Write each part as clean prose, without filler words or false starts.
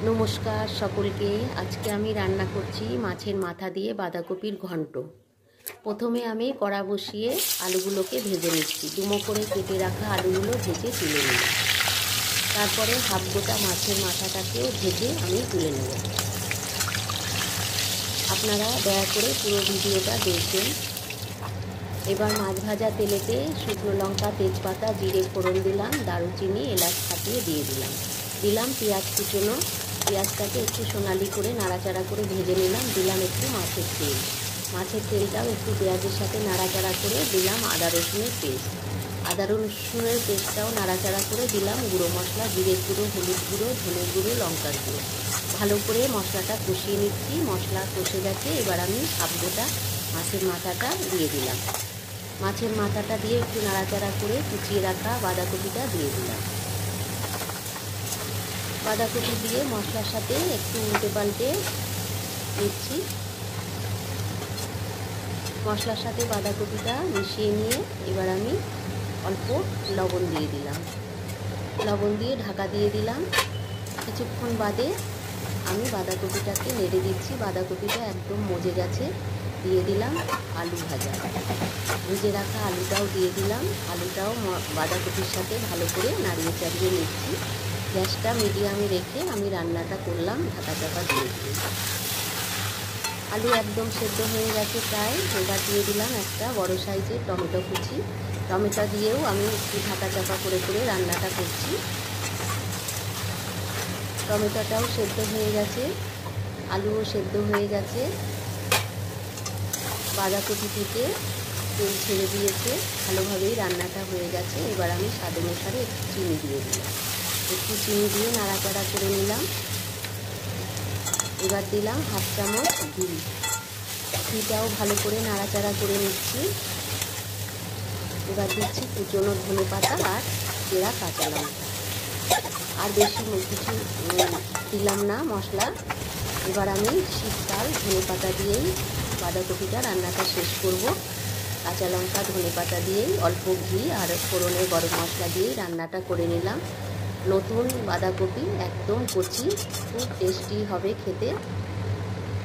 নমস্কার সকলকে। আজকে আমি রান্না করছি মাছের মাথা দিয়ে বাঁধাকপির ঘন্ট। প্রথমে আমি কড়া বসিয়ে আলুগুলোকে ভেজে নিচ্ছি। ডুমো করে কেটে রাখা আলুগুলো ভেজে তুলে নিই। তারপরে হাফ গোটা মাছের মাথাটাকেও ভেজে আমি তুলে নেব। আপনারা দয়া করে পুরো ভিডিওটা দেখবেন। এবার মাছ ভাজা তেলেতে শুকনো লঙ্কা, তেজপাতা, জিরে ফোড়ন দিলাম, দারুচিনি, এলাচ ফাটিয়ে দিয়ে দিলাম পেঁয়াজ কুচনো। পেঁয়াজটাকে একটু সোনালি করে নাড়াচাড়া করে ভেজে নিলাম। দিলাম একটু মাছের তেলটাও একটু পেঁয়াজের সাথে নাড়াচাড়া করে দিলাম আদা রসুনের পেস্টটাও নাড়াচাড়া করে দিলাম গুঁড়ো মশলা, জিরে গুঁড়ো, হলুদ গুঁড়ো, ধনে গুঁড়ো, লঙ্কার গুঁড়ো। ভালো করে মশলাটা কষিয়ে নিচ্ছি। মশলা কষে গেছে। এবার আমি হাফ গোটা মাছের মাথাটা দিয়ে দিলাম। মাছের মাথাটা দিয়ে একটু নাড়াচাড়া করে কুচিয়ে রাখা বাঁধাকপিটা দিয়ে দিলাম। বাঁধাকপি দিয়ে মশলার সাথে একটু উল্টে পাল্টে নিচ্ছি। মশলার সাথে বাঁধাকপিটা মিশিয়ে নিয়ে এবার আমি অল্প লবণ দিয়ে দিলাম। লবণ দিয়ে ঢাকা দিয়ে দিলাম। কিছুক্ষণ বাদে আমি বাঁধাকপিটাকে নেড়ে দিচ্ছি। বাঁধাকপিটা একদম মজে গেছে। দিয়ে দিলাম আলু ভাজা, ভেজে রাখা আলুটাও দিয়ে দিলাম। আলুটাও বাঁধাকপির সাথে ভালো করে নাড়িয়ে চাড়িয়ে নিচ্ছি। গ্যাসটা মিডিয়ামে রেখে আমি রান্নাটা করলাম ঢাকা চাপা দিয়ে। আলু একদম সেদ্ধ হয়ে গেছে প্রায়। এবার দিয়ে দিলাম একটা বড় সাইজের টমেটো কুচি। টমেটো দিয়েও আমি একটু ঢাকা চাপা করে করে রান্নাটা করছি। টমেটোটাও সেদ্ধ হয়ে গেছে, আলুও সেদ্ধ হয়ে গেছে। বাঁধাকপি থেকে তেল ছেড়ে দিয়েছে, ভালোভাবেই রান্নাটা হয়ে গেছে। এবার আমি স্বাদ অনুসারে একটু চিনি দিয়ে দিলাম। একটু চিনি দিয়ে নাড়াচাড়া করে নিলাম। এবার দিলাম হাফ চামচ ঘিটাও ভালো করে নাড়াচাড়া করে নিচ্ছি। এবার দিচ্ছি কুচনো ধনেপাতা আর চেরা কাঁচা লঙ্কা। আর বেশি কিছু দিলাম না মশলা। এবার আমি শীতকাল ধনেপাতা দিয়েই বাঁধাকপিটা রান্নাটা শেষ করব। কাঁচা লঙ্কা, ধনেপাতা দিয়েই অল্প ঘি আর ফোড়নে গরম মশলা দিয়েই রান্নাটা করে নিলাম। নতুন বাঁধাকপি একদম কচি, খুব টেস্টি হবে খেতে।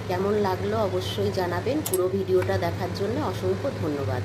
কেমন লাগলো অবশ্যই জানাবেন। পুরো ভিডিওটা দেখার জন্য অসংখ্য ধন্যবাদ।